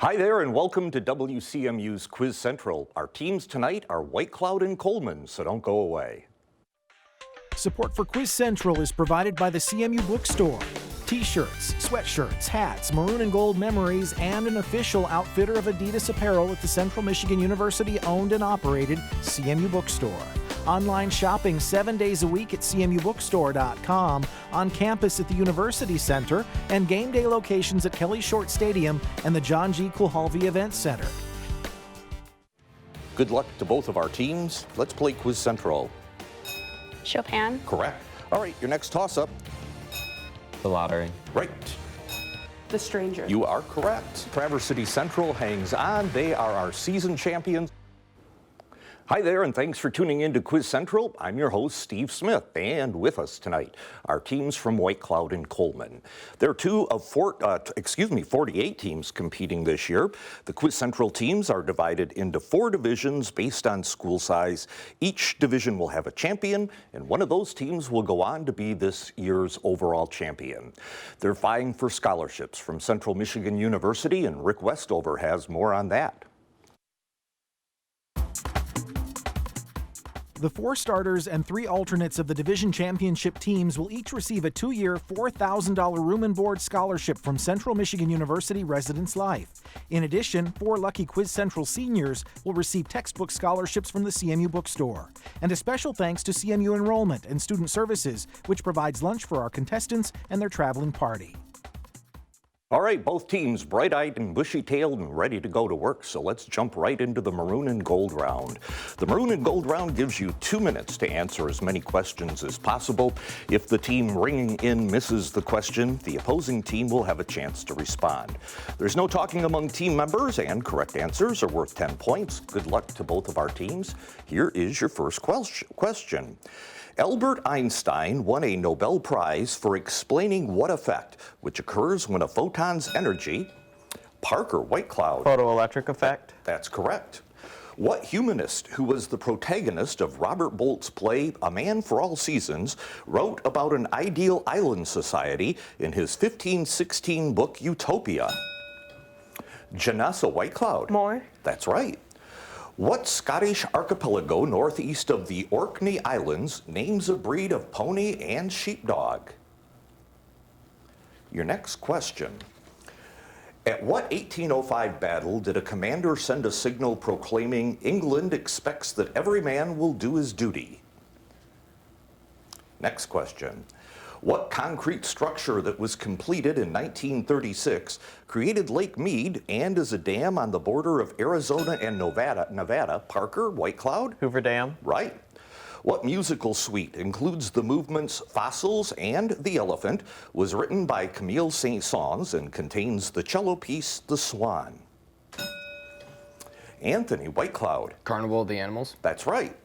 Hi there and welcome to WCMU's Quiz Central. Our teams tonight are White Cloud and Coleman, so don't go away. Support for Quiz Central is provided by the CMU Bookstore. T-shirts, sweatshirts, hats, Maroon and Gold memories, and an official outfitter of Adidas apparel at the Central Michigan University owned and operated CMU Bookstore. Online shopping 7 days a week at cmubookstore.com, on campus at the University Center, and game day locations at Kelly Short Stadium and the John G. Kulhalvi Event Center. Good luck to both of our teams. Let's play Quiz Central. Chopin. Correct. All right, your next toss-up. The lottery. Right. The Stranger. You are correct. Traverse City Central hangs on. They are our season champions. Hi there, and thanks for tuning in to Quiz Central. I'm your host, Steve Smith, and with us tonight are teams from White Cloud and Coleman. There are 48 teams competing this year. The Quiz Central teams are divided into 4 divisions based on school size. Each division will have a champion, and one of those teams will go on to be this year's overall champion. They're vying for scholarships from Central Michigan University, and Rick Westover has more on that. The 4 starters and 3 alternates of the division championship teams will each receive a 2-year, $4,000 room and board scholarship from Central Michigan University Residence Life. In addition, 4 lucky Quiz Central seniors will receive textbook scholarships from the CMU Bookstore. And a special thanks to CMU Enrollment and Student Services, which provides lunch for our contestants and their traveling party. All right, both teams bright-eyed and bushy-tailed and ready to go to work, so let's jump right into the Maroon and Gold round. The Maroon and Gold round gives you 2 minutes to answer as many questions as possible. If the team ringing in misses the question, the opposing team will have a chance to respond. There's no talking among team members, and correct answers are worth 10 points. Good luck to both of our teams. Here is your first question. Albert Einstein won a Nobel Prize for explaining what effect, which occurs when a photon's energy. Parker, White Cloud. Photoelectric effect. That's correct. What humanist, who was the protagonist of Robert Bolt's play A Man for All Seasons, wrote about an ideal island society in his 1516 book Utopia? Janessa, White Cloud. More. That's right. What Scottish archipelago northeast of the Orkney Islands names a breed of pony and sheepdog? Your next question. At what 1805 battle did a commander send a signal proclaiming England expects that every man will do his duty? Next question. What concrete structure that was completed in 1936 created Lake Mead and is a dam on the border of Arizona and Nevada? Parker, White Cloud? Hoover Dam. Right. What musical suite includes the movements Fossils and The Elephant, was written by Camille Saint-Saëns and contains the cello piece The Swan? Anthony, White Cloud. Carnival of the Animals. That's right.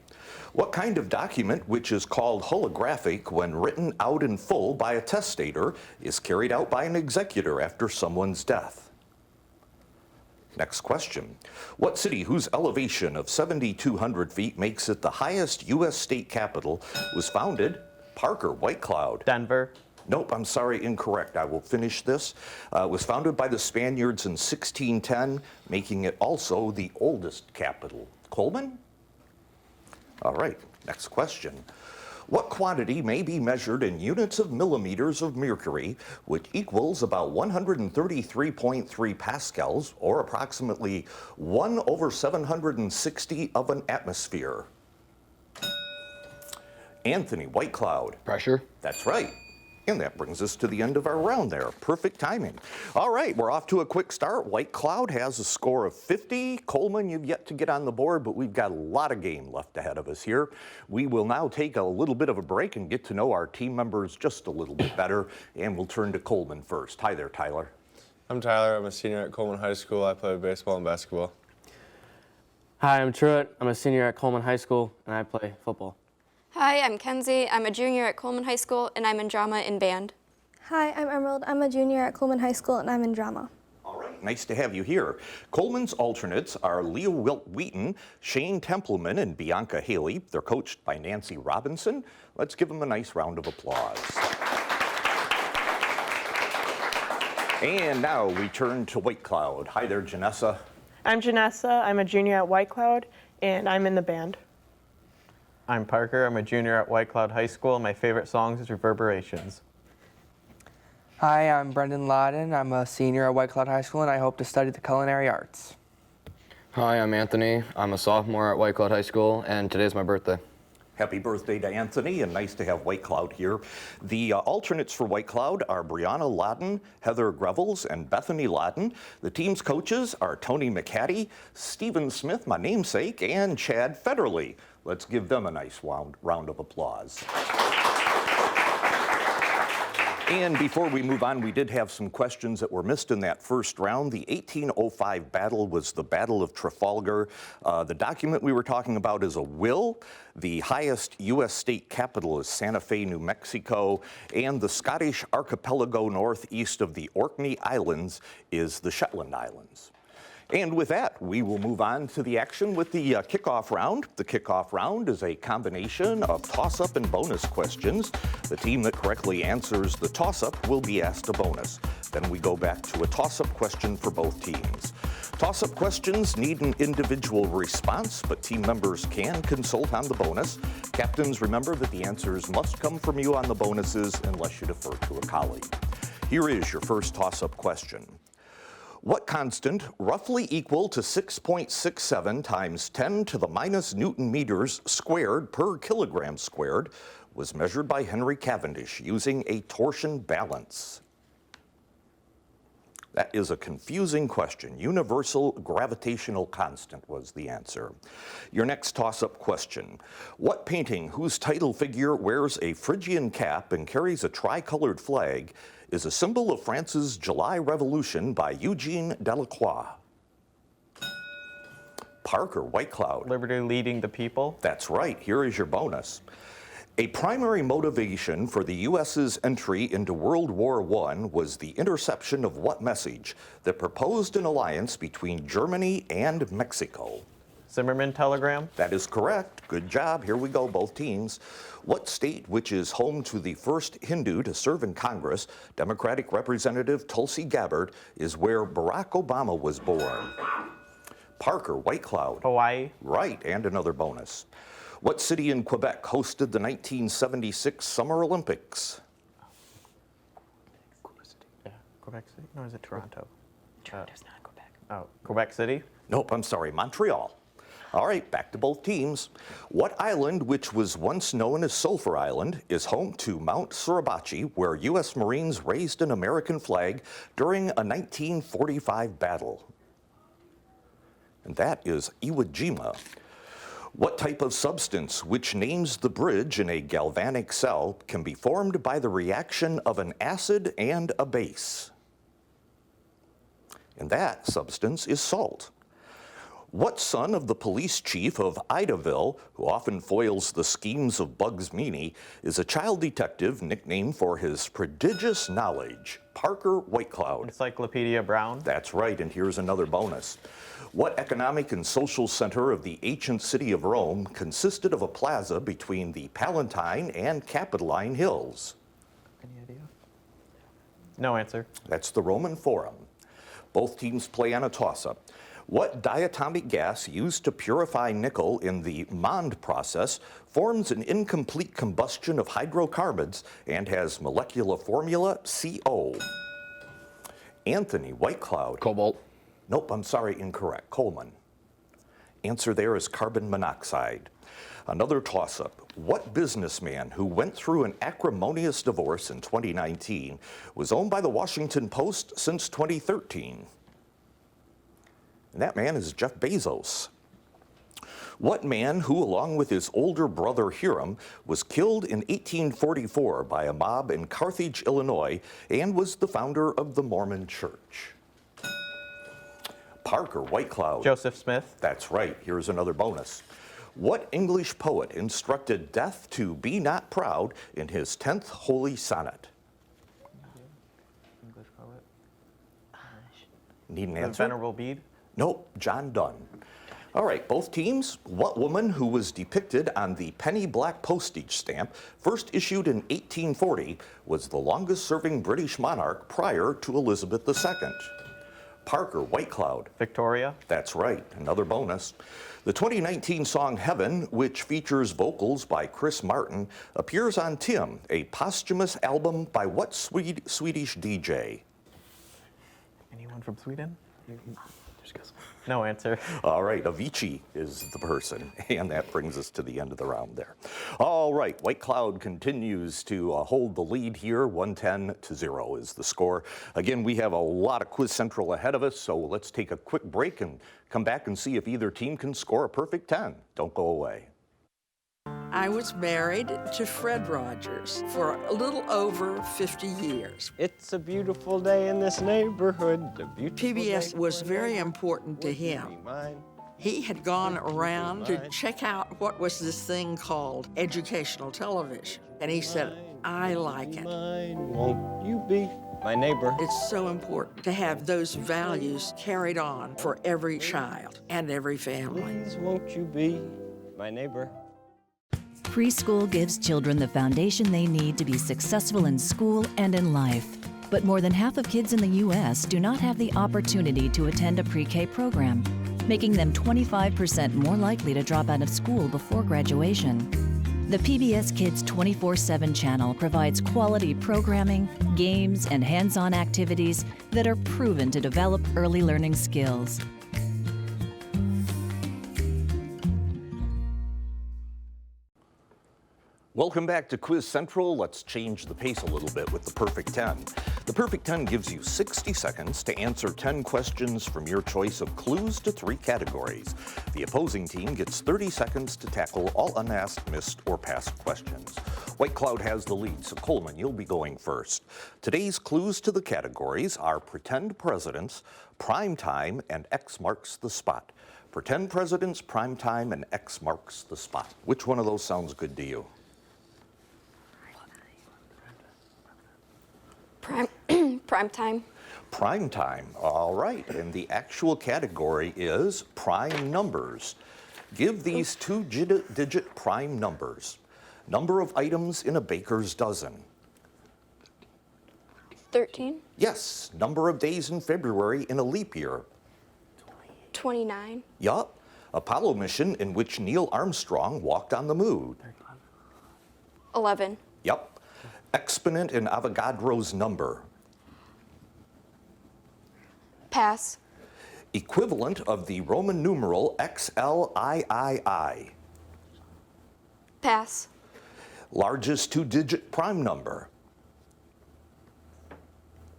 What kind of document, which is called holographic when written out in full by a testator, is carried out by an executor after someone's death? Next question. What city, whose elevation of 7,200 feet makes it the highest U.S. state capital, was founded? Parker, White Cloud. Denver. Nope, I'm sorry, incorrect. I will finish this. It was founded by the Spaniards in 1610, making it also the oldest capital. Coleman? All right, next question. What quantity may be measured in units of millimeters of mercury, which equals about 133.3 pascals, or approximately 1/760 of an atmosphere? Anthony, White Cloud. Pressure. That's right. And that brings us to the end of our round there. Perfect timing. All right, we're off to a quick start. White Cloud has a score of 50. Coleman, you've yet to get on the board, but we've got a lot of game left ahead of us here. We will now take a little bit of a break and get to know our team members just a little bit better, and we'll turn to Coleman first. Hi there, Tyler. I'm Tyler. I'm a senior at Coleman High School. I play baseball and basketball. Hi, I'm Truett. I'm a senior at Coleman High School, and I play football. Hi, I'm Kenzie. I'm a junior at Coleman High School, and I'm in drama and band. Hi, I'm Emerald. I'm a junior at Coleman High School, and I'm in drama. All right, nice to have you here. Coleman's alternates are Leo Wheaton, Shane Templeman, and Bianca Haley. They're coached by Nancy Robinson. Let's give them a nice round of applause. And now we turn to White Cloud. Hi there, Janessa. I'm Janessa. I'm a junior at White Cloud, and I'm in the band. I'm Parker. I'm a junior at White Cloud High School. My favorite songs is Reverberations. Hi, I'm Brendan Loudon. I'm a senior at White Cloud High School, and I hope to study the culinary arts. Hi, I'm Anthony. I'm a sophomore at White Cloud High School, and today's my birthday. Happy birthday to Anthony, and nice to have White Cloud here. The alternates for White Cloud are Brianna Loudon, Heather Grevels, and Bethany Loudon. The team's coaches are Tony McHattie, Stephen Smith, my namesake, and Chad Federley. Let's give them a nice round of applause. And before we move on, we did have some questions that were missed in that first round. The 1805 battle was the Battle of Trafalgar. The document we were talking about is a will. The highest U.S. state capital is Santa Fe, New Mexico. And the Scottish archipelago northeast of the Orkney Islands is the Shetland Islands. And with that, we will move on to the action with the kickoff round. The kickoff round is a combination of toss-up and bonus questions. The team that correctly answers the toss-up will be asked a bonus. Then we go back to a toss-up question for both teams. Toss-up questions need an individual response, but team members can consult on the bonus. Captains, remember that the answers must come from you on the bonuses unless you defer to a colleague. Here is your first toss-up question. What constant, roughly equal to 6.67 times 10 to the minus Newton meters squared per kilogram squared, was measured by Henry Cavendish using a torsion balance? That is a confusing question. Universal gravitational constant was the answer. Your next toss-up question. What painting whose title figure wears a Phrygian cap and carries a tricolored flag is a symbol of France's July Revolution by Eugene Delacroix? Parker, White Cloud. Liberty leading the people. That's right. Here is your bonus. A primary motivation for the U.S.'s entry into World War I was the interception of what message that proposed an alliance between Germany and Mexico? Zimmerman telegram. That is correct. Good job. Here we go, both teams. What state, which is home to the first Hindu to serve in Congress, Democratic Representative Tulsi Gabbard, is where Barack Obama was born? Parker, White Cloud. Hawaii. Right, and another bonus. What city in Quebec hosted the 1976 Summer Olympics? Yeah, Quebec City? No, is it Toronto? Toronto's not Quebec. Oh, Quebec City? Nope, I'm sorry, Montreal. All right, back to both teams. What island, which was once known as Sulphur Island, is home to Mount Suribachi, where U.S. Marines raised an American flag during a 1945 battle? And that is Iwo Jima. What type of substance, which names the bridge in a galvanic cell, can be formed by the reaction of an acid and a base? And that substance is salt. What son of the police chief of Idaville, who often foils the schemes of Bugs Meany, is a child detective nicknamed for his prodigious knowledge? Parker, White Cloud. Encyclopedia Brown. That's right, and here's another bonus. What economic and social center of the ancient city of Rome consisted of a plaza between the Palatine and Capitoline Hills? Any idea? No answer. That's the Roman Forum. Both teams play on a toss-up. What diatomic gas used to purify nickel in the Mond process forms an incomplete combustion of hydrocarbons and has molecular formula CO? Anthony, White Cloud. Cobalt. Nope, I'm sorry, incorrect. Coleman. Answer there is carbon monoxide. Another toss-up. What businessman who went through an acrimonious divorce in 2019 was owned by the Washington Post since 2013? And that man is Jeff Bezos. What man who, along with his older brother Hiram, was killed in 1844 by a mob in Carthage, Illinois, and was the founder of the Mormon Church? Parker, White Cloud. Joseph Smith. That's right. Here's another bonus. What English poet instructed Death to be not proud in his 10th holy sonnet? English poet. Need an The answer? Venerable Bede. Nope, John Donne. All right, both teams. What woman who was depicted on the penny black postage stamp, first issued in 1840, was the longest-serving British monarch prior to Elizabeth II? Parker, White Cloud. Victoria. That's right, another bonus. The 2019 song Heaven, which features vocals by Chris Martin, appears on Tim, a posthumous album by what Swedish DJ? Anyone from Sweden? No answer. All right, Avicii is the person, and that brings us to the end of the round there. All right, White Cloud continues to hold the lead here. 110-0 is the score. Again, we have a lot of Quiz Central ahead of us, so let's take a quick break and come back and see if either team can score a perfect 10. Don't go away. I was married to Fred Rogers for a little over 50 years. It's a beautiful day in this neighborhood. PBS was very important to him. He had gone around to check out what was this thing called educational television. And he said, I like it. Won't you be my neighbor? It's so important to have those values carried on for every child and every family. Please won't you be my neighbor? Preschool gives children the foundation they need to be successful in school and in life. But more than half of kids in the U.S. do not have the opportunity to attend a pre-K program, making them 25% more likely to drop out of school before graduation. The PBS Kids 24/7 channel provides quality programming, games, and hands-on activities that are proven to develop early learning skills. Welcome back to Quiz Central. Let's change the pace a little bit with the Perfect 10. The Perfect 10 gives you 60 seconds to answer 10 questions from your choice of clues to 3 categories. The opposing team gets 30 seconds to tackle all unasked, missed, or passed questions. White Cloud has the lead, so Coleman, you'll be going first. Today's clues to the categories are Pretend Presidents, Prime Time, and X Marks the Spot. Pretend Presidents, Prime Time, and X Marks the Spot. Which one of those sounds good to you? Prime time. Prime time, all right. And the actual category is prime numbers. Give these 2-digit prime numbers. Number of items in a baker's dozen. 13. Yes. Number of days in February in a leap year. 29. Yup. Apollo mission in which Neil Armstrong walked on the moon. 11. Yup. Exponent in Avogadro's number. Pass. Equivalent of the Roman numeral XLIII. Pass. Largest 2-digit prime number.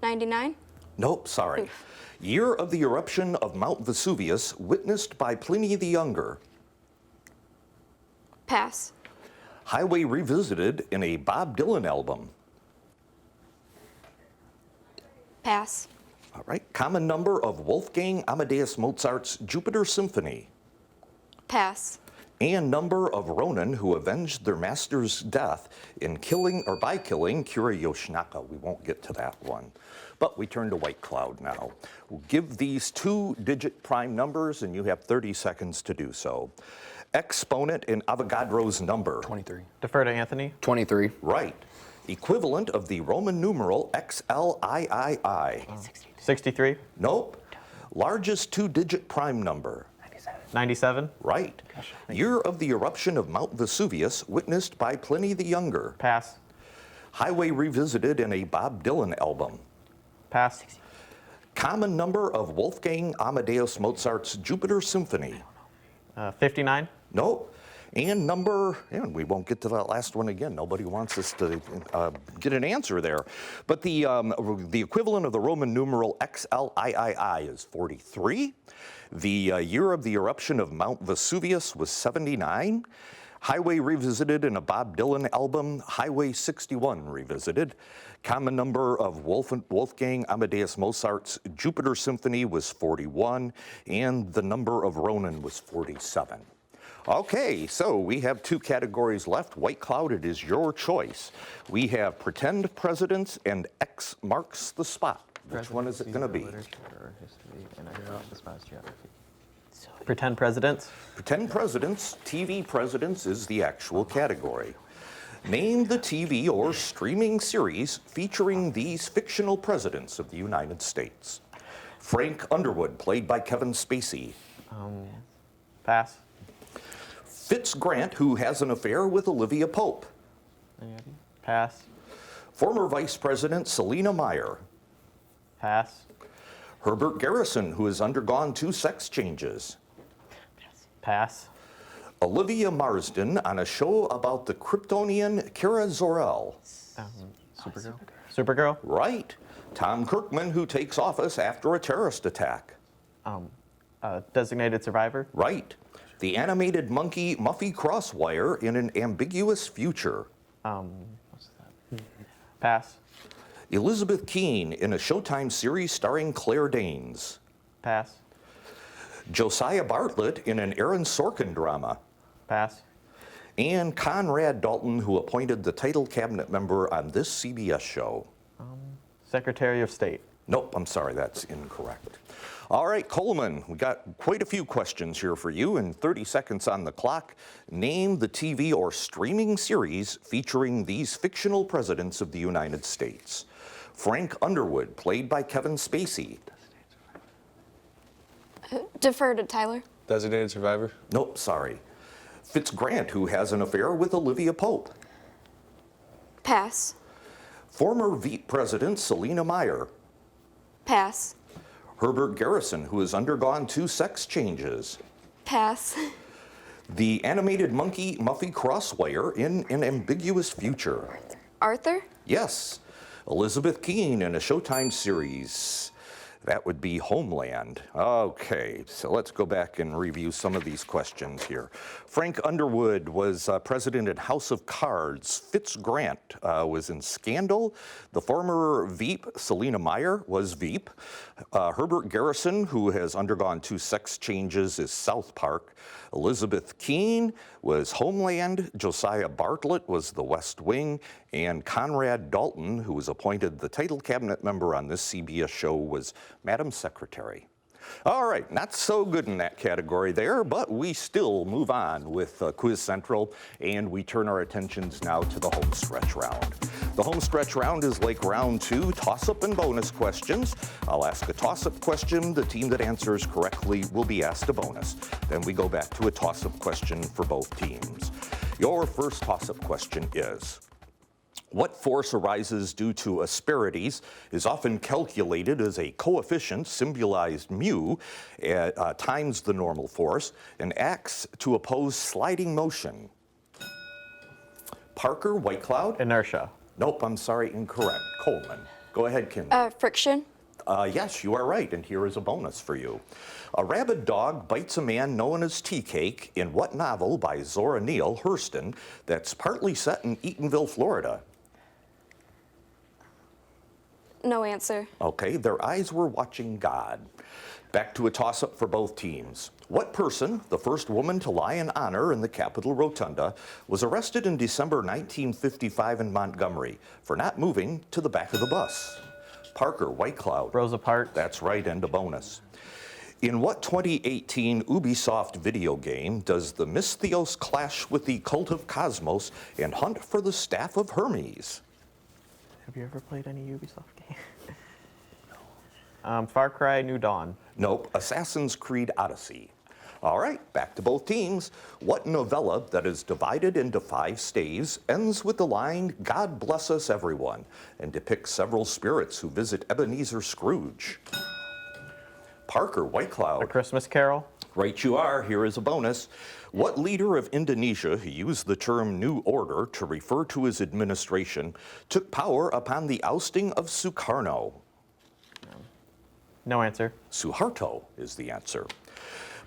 99. Nope, sorry. Oof. Year of the eruption of Mount Vesuvius, witnessed by Pliny the Younger. Pass. Highway revisited in a Bob Dylan album. Pass. All right. Common number of Wolfgang Amadeus Mozart's Jupiter Symphony. Pass. And number of Ronin who avenged their master's death by killing Kira Yoshinaka. We won't get to that one. But we turn to White Cloud now. We'll give these 2-digit prime numbers, and you have 30 seconds to do so. Exponent in Avogadro's number. 23. Defer to Anthony. 23. Right. Equivalent of the Roman numeral XLIII. 63. Nope. Largest 2-digit prime number. 97. Right. Year of the eruption of Mount Vesuvius, witnessed by Pliny the Younger. Pass. Highway revisited in a Bob Dylan album. Pass. Common number of Wolfgang Amadeus Mozart's Jupiter Symphony. 59. Nope. And we won't get to that last one again. Nobody wants us to get an answer there. But the equivalent of the Roman numeral XLIII is 43. The year of the eruption of Mount Vesuvius was 79. Highway revisited in a Bob Dylan album. Highway 61 revisited. Common number of Wolfgang Amadeus Mozart's Jupiter Symphony was 41. And the number of Ronin was 47. Okay, so we have 2 categories left. White Cloud, it is your choice. We have Pretend Presidents and X Marks the Spot. Which one is it going to be? Pretend presidents. Pretend presidents, TV presidents is the actual category. Name the TV or streaming series featuring these fictional presidents of the United States. Frank Underwood, played by Kevin Spacey. Pass. Fitz Grant, who has an affair with Olivia Pope. Pass. Former Vice President Selina Meyer. Pass. Herbert Garrison, who has undergone 2 sex changes. Pass. Olivia Marsden on a show about the Kryptonian Kara Zor-El. Supergirl. Supergirl. Right. Tom Kirkman, who takes office after a terrorist attack. Designated survivor. Right. The animated monkey Muffy Crosswire in an ambiguous future. What's that? Pass. Elizabeth Keene in a Showtime series starring Claire Danes. Pass. Josiah Bartlett in an Aaron Sorkin drama. Pass. And Conrad Dalton, who appointed the title cabinet member on this CBS show. Secretary of State. Nope, I'm sorry, that's incorrect. All right, Coleman, we got quite a few questions here for you in 30 seconds on the clock. Name the TV or streaming series featuring these fictional presidents of the United States. Frank Underwood, played by Kevin Spacey. Defer to Tyler. Designated survivor. Nope, sorry. Fitz Grant, who has an affair with Olivia Pope. Pass. Former Veep president Selina Meyer. Pass. Herbert Garrison, who has undergone 2 sex changes. Pass. The animated monkey Muffy Crosswire in an ambiguous future. Arthur? Yes. Elizabeth Keene in a Showtime series. That would be Homeland. Okay, so let's go back and review some of these questions here. Frank Underwood was president in House of Cards. Fitz Grant was in Scandal. The former Veep, Selina Meyer, was Veep. Herbert Garrison, who has undergone 2 sex changes, is South Park. Elizabeth Keene was Homeland. Josiah Bartlett was The West Wing. And Conrad Dalton, who was appointed the title cabinet member on this CBS show, was Madam Secretary. All right, not so good in that category there, but we still move on with Quiz Central, and we turn our attentions now to the home stretch round. The home stretch round is like round 2, toss-up and bonus questions. I'll ask a toss-up question. The team that answers correctly will be asked a bonus. Then we go back to a toss-up question for both teams. Your first toss-up question is, what force arises due to asperities is often calculated as a coefficient, symbolized mu, times the normal force, and acts to oppose sliding motion? Parker, White Cloud? Inertia. Nope, I'm sorry, incorrect. Coleman. Go ahead, Kim. Friction. Yes, you are right, and here is a bonus for you. A rabid dog bites a man known as Tea Cake in what novel by Zora Neale Hurston that's partly set in Eatonville, Florida? No answer. Okay, their eyes were watching God. Back to a toss-up for both teams. What person, the first woman to lie in honor in the Capitol Rotunda, was arrested in December 1955 in Montgomery for not moving to the back of the bus? Parker, White Cloud. Rosa Parks. That's right, and a bonus. In what 2018 Ubisoft video game does the Misthios clash with the Cult of Cosmos and hunt for the Staff of Hermes? Have you ever played any Ubisoft game? No. Far Cry New Dawn. Nope, Assassin's Creed Odyssey. All right, back to both teams. What novella that is divided into 5 staves ends with the line, "God bless us everyone," and depicts several spirits who visit Ebenezer Scrooge? Parker, White Cloud. A Christmas Carol. Right you are. Here is a bonus. What leader of Indonesia who used the term New Order to refer to his administration took power upon the ousting of Sukarno? No answer. Suharto is the answer.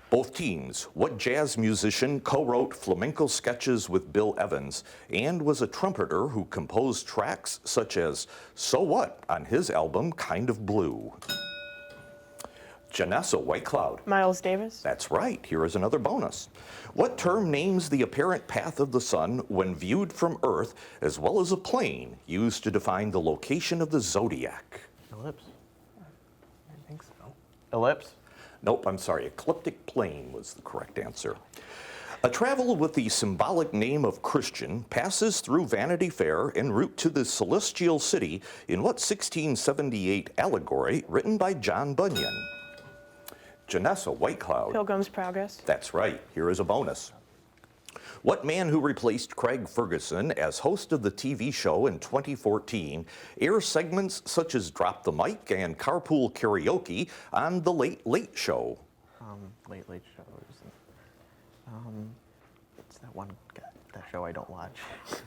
Both teams, what jazz musician co-wrote flamenco sketches with Bill Evans and was a trumpeter who composed tracks such as So What on his album Kind of Blue? Janessa, White Cloud. Miles Davis. That's right. Here is another bonus. What term names the apparent path of the sun when viewed from Earth, as well as a plane used to define the location of the zodiac? Ellipse. I think so. Ellipse. Nope, I'm sorry. Ecliptic plane was the correct answer. A travel with the symbolic name of Christian passes through Vanity Fair en route to the Celestial City in what 1678 allegory written by John Bunyan? Janessa Whitecloud. Pilgrim's Progress. That's right. Here is a bonus. What man who replaced Craig Ferguson as host of the TV show in 2014 airs segments such as Drop the Mic and Carpool Karaoke on The Late Late Show? Late Show. It's that one guy, that show I don't watch.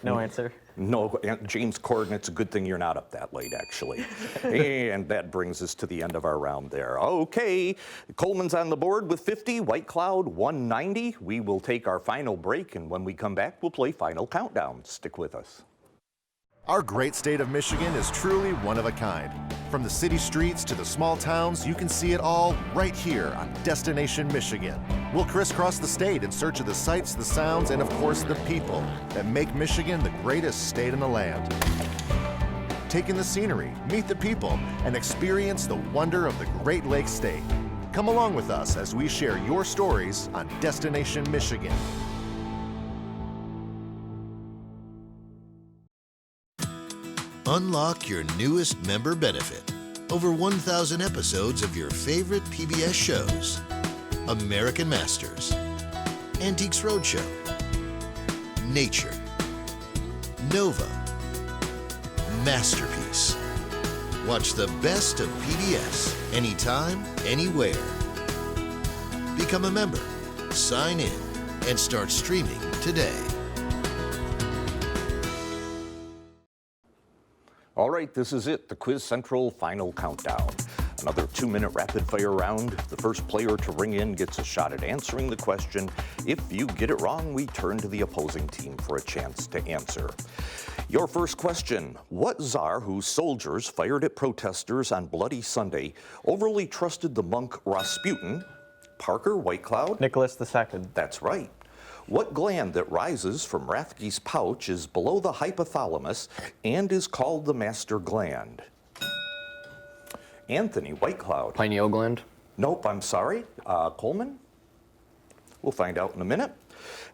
No answer. No, James Corden, it's a good thing you're not up that late, actually. And that brings us to the end of our round there. Okay, Coleman's on the board with 50, White Cloud 190. We will take our final break, and when we come back, we'll play Final Countdown. Stick with us. Our great state of Michigan is truly one of a kind. From the city streets to the small towns, you can see it all right here on Destination Michigan. We'll crisscross the state in search of the sights, the sounds, and of course the people that make Michigan the greatest state in the land. Take in the scenery, meet the people, and experience the wonder of the Great Lakes State. Come along with us as we share your stories on Destination Michigan. Unlock your newest member benefit. Over 1,000 episodes of your favorite PBS shows. American Masters, Antiques Roadshow, Nature, Nova, Masterpiece. Watch the best of PBS anytime, anywhere. Become a member, sign in, and start streaming today. All right, this is it, the Quiz Central Final Countdown. Another 2-minute rapid-fire round. The first player to ring in gets a shot at answering the question. If you get it wrong, we turn to the opposing team for a chance to answer. Your first question: what czar whose soldiers fired at protesters on Bloody Sunday overly trusted the monk Rasputin? Parker Whitecloud? Nicholas II. That's right. What gland that rises from Rathke's pouch is below the hypothalamus and is called the master gland? Anthony Whitecloud. Pineal gland? Nope, I'm sorry. Coleman? We'll find out in a minute.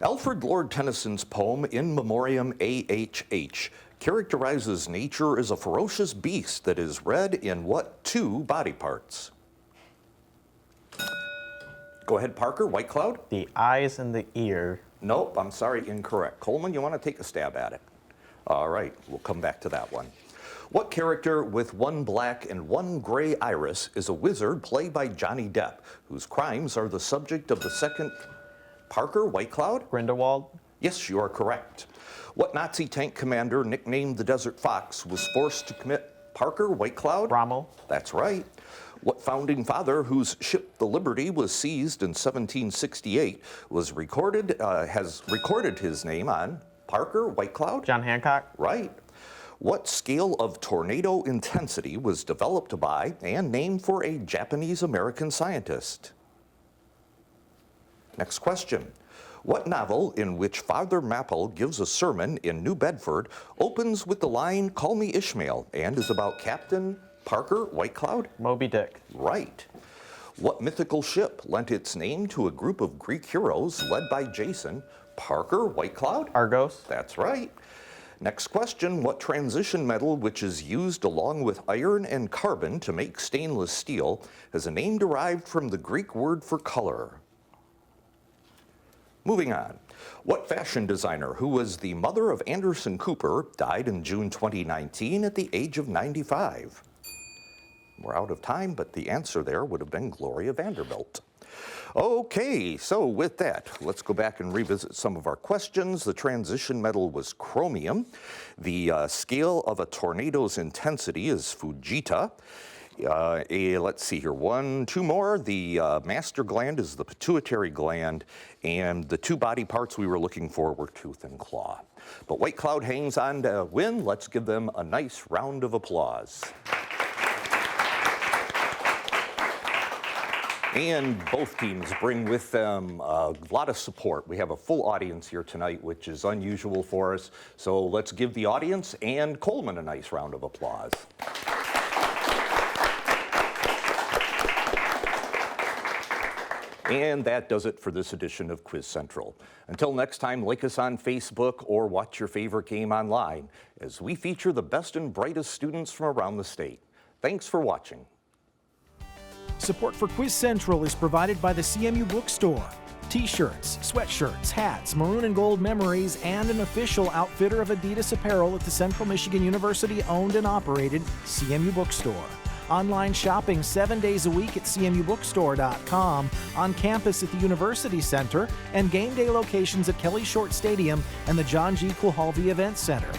Alfred Lord Tennyson's poem In Memoriam A.H.H. characterizes nature as a ferocious beast that is red in what 2 body parts? Go ahead, Parker. Whitecloud? The eyes and the ear. Nope, I'm sorry, incorrect. Coleman, you want to take a stab at it? All right, we'll come back to that one. What character with 1 black and 1 gray iris is a wizard played by Johnny Depp, whose crimes are the subject of the second... Parker Whitecloud? Grindelwald? Yes, you are correct. What Nazi tank commander nicknamed the Desert Fox was forced to commit... Parker Whitecloud? Rommel? That's right. What founding father whose ship the Liberty was seized in 1768 has recorded his name on? Parker Whitecloud? John Hancock? Right. What scale of tornado intensity was developed by and named for a Japanese-American scientist? Next question. What novel in which Father Mapple gives a sermon in New Bedford opens with the line, "Call me Ishmael," and is about Captain Parker Whitecloud? Moby Dick. Right. What mythical ship lent its name to a group of Greek heroes led by Jason? Parker Whitecloud? Argos. That's right. Next question. What transition metal, which is used along with iron and carbon to make stainless steel, has a name derived from the Greek word for color? Moving on. What fashion designer, who was the mother of Anderson Cooper, died in June 2019 at the age of 95? We're out of time, but the answer there would have been Gloria Vanderbilt. Okay, so with that, let's go back and revisit some of our questions. The transition metal was chromium. The scale of a tornado's intensity is Fujita. Let's see here, 2 more. The master gland is the pituitary gland, and the 2 body parts we were looking for were tooth and claw. But Whitecloud hangs on to win. Let's give them a nice round of applause. And both teams bring with them a lot of support. We have a full audience here tonight, which is unusual for us. So let's give the audience and Coleman a nice round of applause. And that does it for this edition of Quiz Central. Until next time, like us on Facebook or watch your favorite game online as we feature the best and brightest students from around the state. Thanks for watching. Support for Quiz Central is provided by the CMU Bookstore. T-shirts, sweatshirts, hats, Maroon and Gold memories, and an official outfitter of Adidas apparel at the Central Michigan University owned and operated CMU Bookstore. Online shopping 7 days a week at cmubookstore.com, on campus at the University Center, and game day locations at Kelly Short Stadium and the John G. Kulhalvi Event Center.